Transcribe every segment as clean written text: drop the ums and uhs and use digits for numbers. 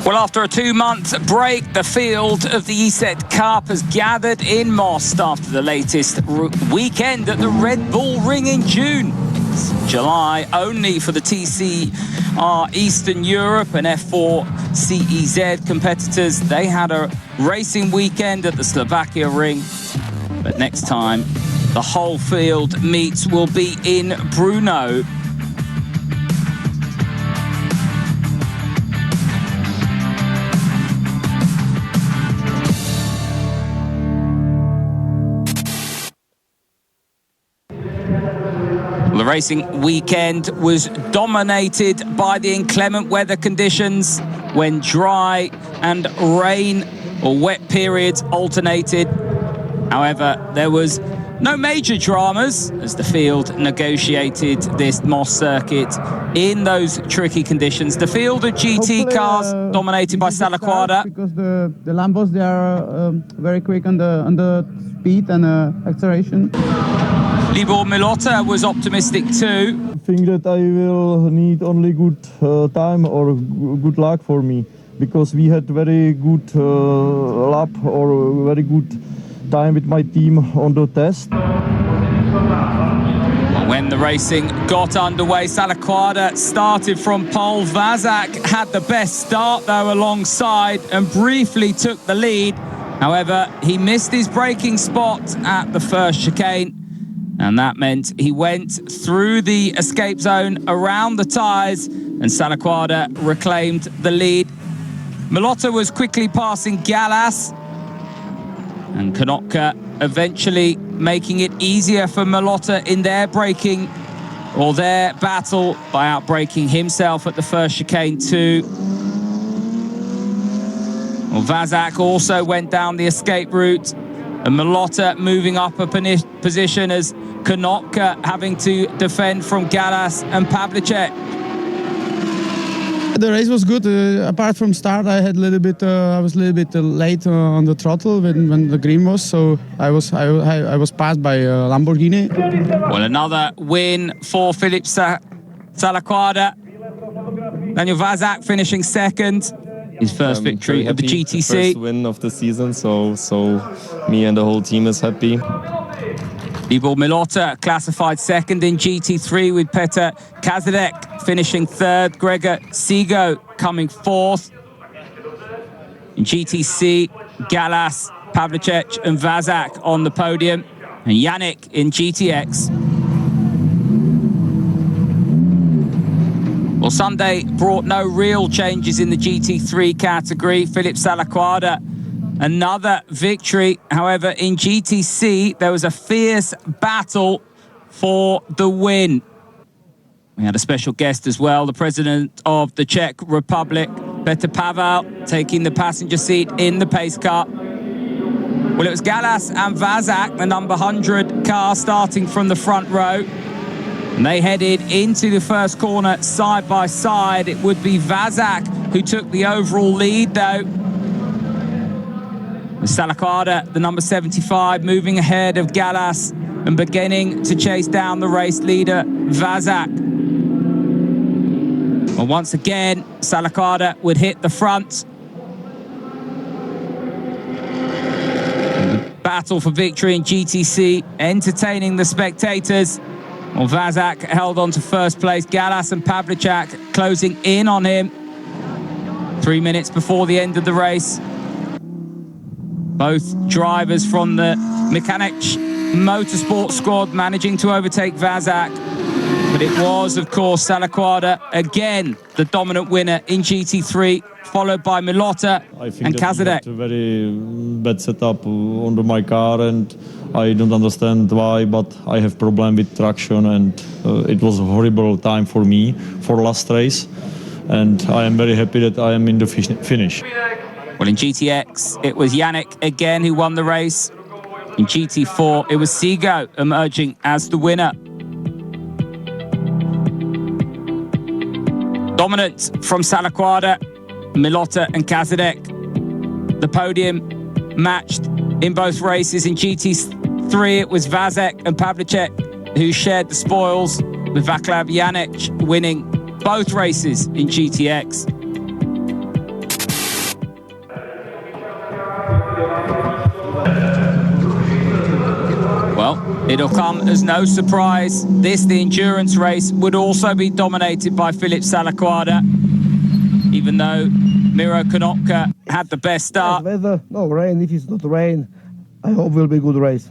Well, after a 2-month break, the field of the ESET Cup has gathered in Most after the latest weekend at the Red Bull Ring in June. It's July only for the TCR Eastern Europe and F4 CEZ competitors. They had a racing weekend at the Slovakia Ring. But next time, the whole field meets will be in Brno. The racing weekend was dominated by the inclement weather conditions when dry and rain or wet periods alternated. However, there was no major dramas as the field negotiated this Moss circuit in those tricky conditions. The field of GT cars dominated by Salaquada. Because the Lambos, they are very quick on the speed and acceleration. Libor Milota was optimistic too. I think that I will need only good time or good luck for me, because we had very good lap or very good time with my team on the test. When the racing got underway, Salaquada started from pole. Vazak had the best start though alongside and briefly took the lead. However, he missed his braking spot at the first chicane, and that meant he went through the escape zone around the tyres, and Salaquada reclaimed the lead. Milota was quickly passing Gallas, and Konotka eventually making it easier for Milota in their braking or their battle by outbraking himself at the first chicane too. Well, Vazak also went down the escape route, and Milota moving up a position as Konotka having to defend from Gallas and Pavlicek. The race was good. Apart from start, I had a little bit. I was a little bit late on the throttle when the green was, so I was passed by Lamborghini. Well, another win for Filip Salaquada. Daniel Vazak finishing second. His first victory of the GTC. First win of the season, so me and the whole team is happy. Libor Milota classified second in GT3 with Petr Kazadek finishing third. Gregor Sigo coming fourth. In GTC, Gallas, Pavlicek and Vazak on the podium, and Yannick in GTX. Well, Sunday brought no real changes in the GT3 category. Filip Salaquada, another victory. However, in GTC, there was a fierce battle for the win. We had a special guest as well, the president of the Czech Republic, Petr Pavel, taking the passenger seat in the pace car. Well, it was Gallas and Vazak, the number 100 car, starting from the front row. And they headed into the first corner side by side. It would be Vazak who took the overall lead, though. Salaquada, the number 75, moving ahead of Gallas and beginning to chase down the race leader, Vazak. Well, once again, Salaquada would hit the front. Battle for victory in GTC, entertaining the spectators. Well, Vazak held on to first place. Gallas and Pavlicek closing in on him 3 minutes before the end of the race. Both drivers from the Mechanic Motorsport squad managing to overtake Vazak. But it was, of course, Salaquada, again, the dominant winner in GT3, followed by Milota and Kazadek. A very bad setup under my car, and I don't understand why, but I have problem with traction, and it was a horrible time for me for last race, and I am very happy that I am in the finish. Well, in GTX, it was Yannick again who won the race. In GT4, it was Sigo emerging as the winner. Dominance from Salaquada, Milota and Kazadek. The podium matched in both races. In GT3, it was Vazek and Pavlicek who shared the spoils, with Vaclav Janec winning both races in GTX. Well, it'll come as no surprise. The endurance race, would also be dominated by Filip Salaquada, even though Miro Konopka had the best start. Weather, no rain. If it's not rain, I hope it will be a good race.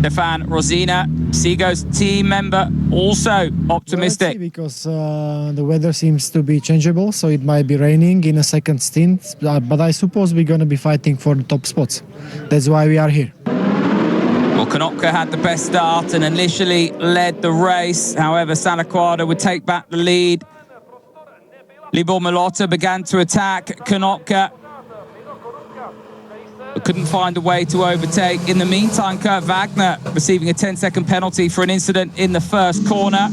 Stefan Rosina, Sigo's team member, also optimistic. Because the weather seems to be changeable, so it might be raining in a second stint, but I suppose we're going to be fighting for the top spots. That's why we are here. Well, Konopka had the best start and initially led the race. However, Salaquada would take back the lead. Libor Milota began to attack Konopka, but couldn't find a way to overtake. In the meantime, Kurt Wagner receiving a 10-second penalty for an incident in the first corner.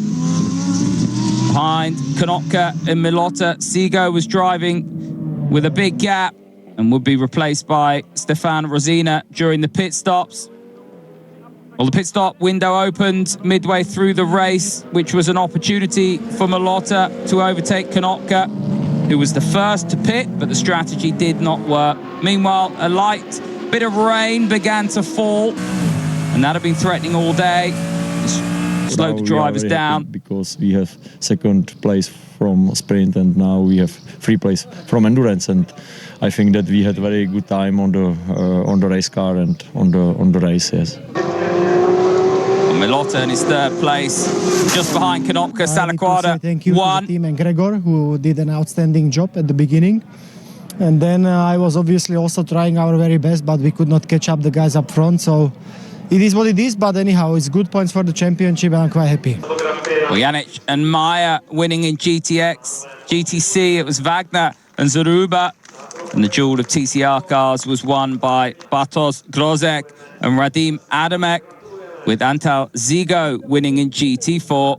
Behind Konopka and Milota, Sigo was driving with a big gap and would be replaced by Stefan Rosina during the pit stops. Well, the pit stop window opened midway through the race, which was an opportunity for Milota to overtake Konopka, who was the first to pit, but the strategy did not work. Meanwhile, a light bit of rain began to fall, and that had been threatening all day. Slowed the drivers down. Because we have second place from sprint, and now we have third place from endurance, and I think that we had very good time on the race car and on the race. Yes. Milota in his third place, just behind Konopka. Salaquada thank you won. to the team and Gregor, who did an outstanding job at the beginning. And then I was obviously also trying our very best, but we could not catch up the guys up front. So it is what it is, but anyhow, it's good points for the championship, and I'm quite happy. Well, Janec and Maya winning in GTX. GTC, it was Wagner and Zaruba. And the duel of TCR cars was won by Bartosz Grozek and Radim Adamek, with Antal Zigo winning in GT4.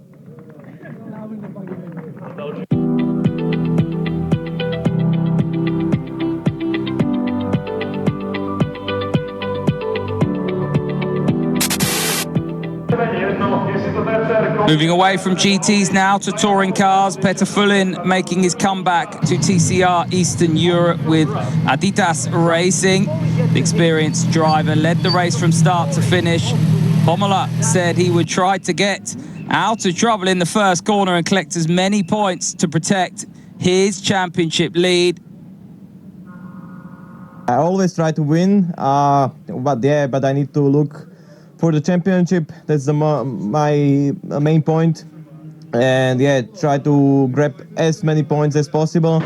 Moving away from GTs now to touring cars, Petr Fulin making his comeback to TCR Eastern Europe with Adidas Racing. The experienced driver led the race from start to finish. Homola said he would try to get out of trouble in the first corner and collect as many points to protect his championship lead. I always try to win, but I need to look for the championship. That's my main point. And try to grab as many points as possible.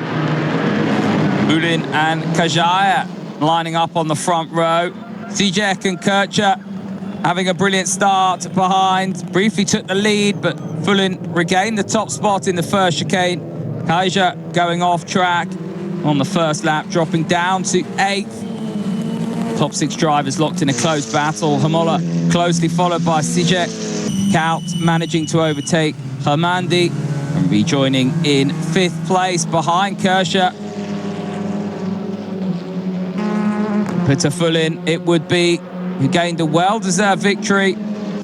Bulin and Kajaya lining up on the front row. Zizek and Kircher having a brilliant start behind. Briefly took the lead, but Fulin regained the top spot in the first chicane. Kajja going off track on the first lap, dropping down to 8th. Top 6 drivers locked in a close battle. Hamola closely followed by Zizek. Kaut managing to overtake Hermandi and rejoining in 5th place behind Kircher. Petr Fulin, it would be, who gained a well-deserved victory.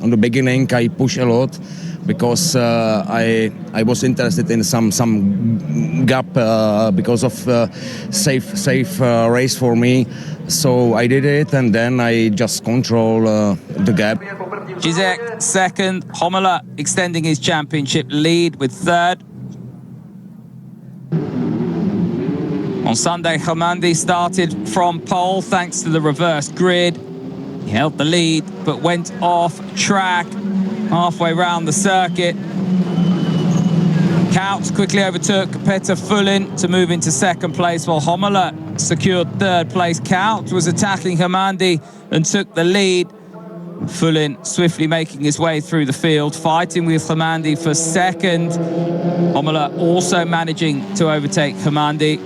On the beginning, I pushed a lot because I was interested in some gap because of safe race for me. So I did it, and then I just control the gap. Zizek second, Homola extending his championship lead with 3rd. On Sunday, Hermandi started from pole thanks to the reverse grid. He held the lead, but went off track halfway round the circuit. Kaut quickly overtook Petr Fulin to move into 2nd place, while Homola secured 3rd place. Kaut was attacking Hermandi and took the lead. Fulin swiftly making his way through the field, fighting with Hermandi for 2nd. Homola also managing to overtake Hermandi.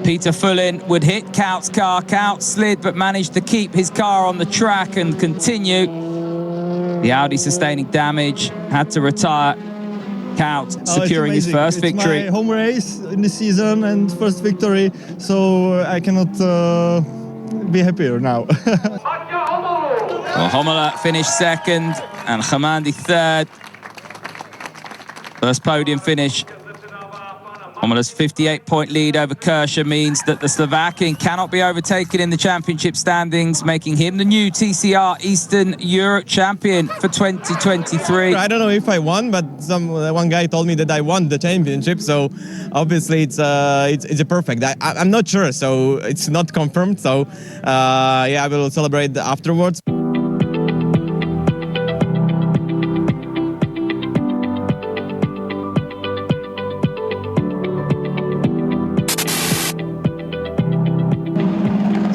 Peter Fullin would hit Kout's car. Kout slid but managed to keep his car on the track and continue. The Audi sustaining damage, had to retire. Kout securing his first victory. It's my home race in the season and first victory, so I cannot be happier now. Well, Homola finished second and Hamandi third. First podium finish. Homola's 58-point lead over Kersha means that the Slovakian cannot be overtaken in the championship standings, making him the new TCR Eastern Europe champion for 2023. I don't know if I won, but one guy told me that I won the championship, so obviously it's a perfect. I'm not sure, so it's not confirmed. So yeah, I will celebrate afterwards.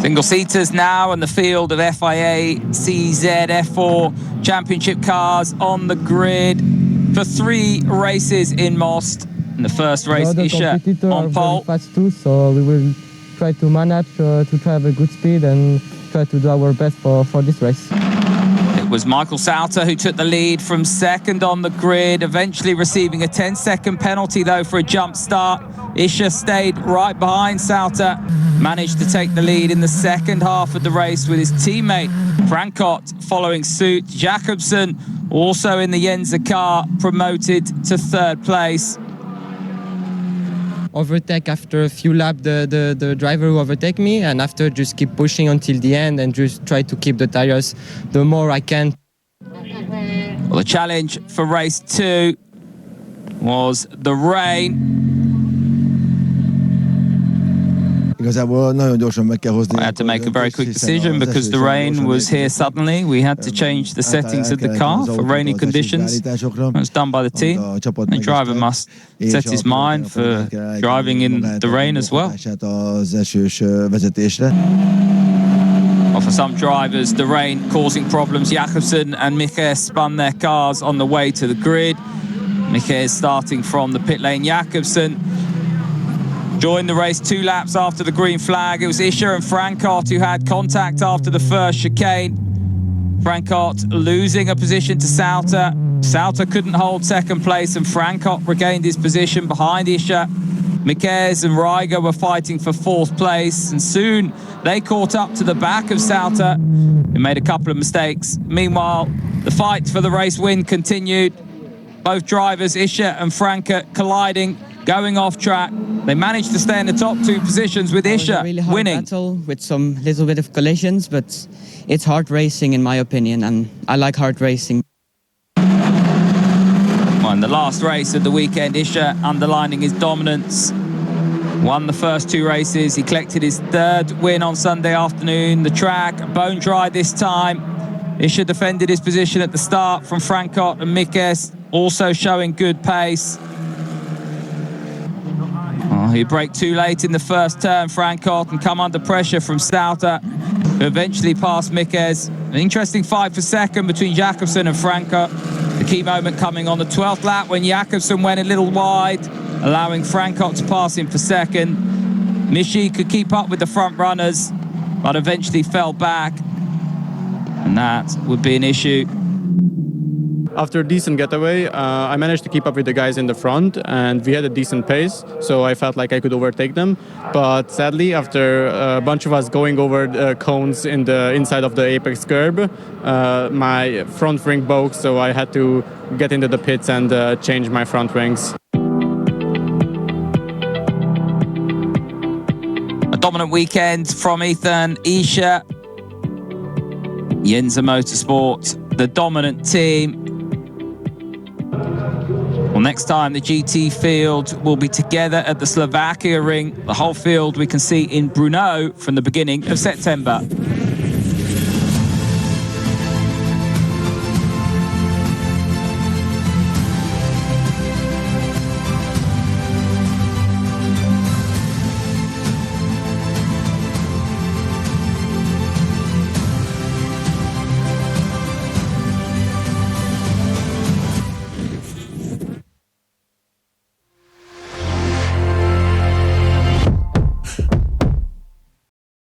Single-seaters now in the field of FIA CZ F4 championship cars on the grid for 3 races in Most. In the first race, Isha on pole. Fast too, so we will try to manage to have a good speed and try to do our best for this race. It was Michael Sauter who took the lead from second on the grid, eventually receiving a 10-second penalty though for a jump start. Isha stayed right behind Sauter, managed to take the lead in the second half of the race with his teammate Frankot following suit. Jakobsen, also in the Yenza car, promoted to third place. Overtake after a few laps the driver who overtake me, and after just keep pushing until the end and just try to keep the tires the more I can. Well, the challenge for race 2 was the rain. I had to make a very quick decision because the rain was here suddenly. We had to change the settings of the car for rainy conditions. It was done by the team. The driver must set his mind for driving in the rain as well. Well, for some drivers, the rain causing problems. Jakobsen and Michael spun their cars on the way to the grid. Michael starting from the pit lane. Jakobsen joined the race 2 laps after the green flag. It was Isha and Frankot who had contact after the first chicane. Frankot losing a position to Sauter. Sauter couldn't hold second place and Frankot regained his position behind Isha. Miquez and Ryger were fighting for 4th place, and soon they caught up to the back of Sauter, who made a couple of mistakes. Meanwhile, the fight for the race win continued. Both drivers, Isha and Frankot, colliding, going off track. They managed to stay in the top 2 positions with Isha really hard winning. Battle with some little bit of collisions, but it's hard racing in my opinion, and I like hard racing. Well, in the last race of the weekend, Isha underlining his dominance. Won the first 2 races. He collected his 3rd win on Sunday afternoon. The track bone dry this time. Isha defended his position at the start from Frankot and Miquez, also showing good pace. Oh, he braked too late in the first turn, Frankot, and come under pressure from Sauter, who eventually passed Miquez. An interesting fight for second between Jakobsen and Frankot. The key moment coming on the 12th lap when Jakobsen went a little wide, allowing Frankot to pass him for second. Michi could keep up with the front runners, but eventually fell back, and that would be an issue. After a decent getaway, I managed to keep up with the guys in the front, and we had a decent pace, so I felt like I could overtake them. But sadly, after a bunch of us going over the cones in the inside of the apex curb, my front wing broke, so I had to get into the pits and change my front wings. A dominant weekend from Ethan Isha. Yenza Motorsport, the dominant team. Well, next time the GT field will be together at the Slovakia ring. The whole field we can see in Brno from the beginning of September.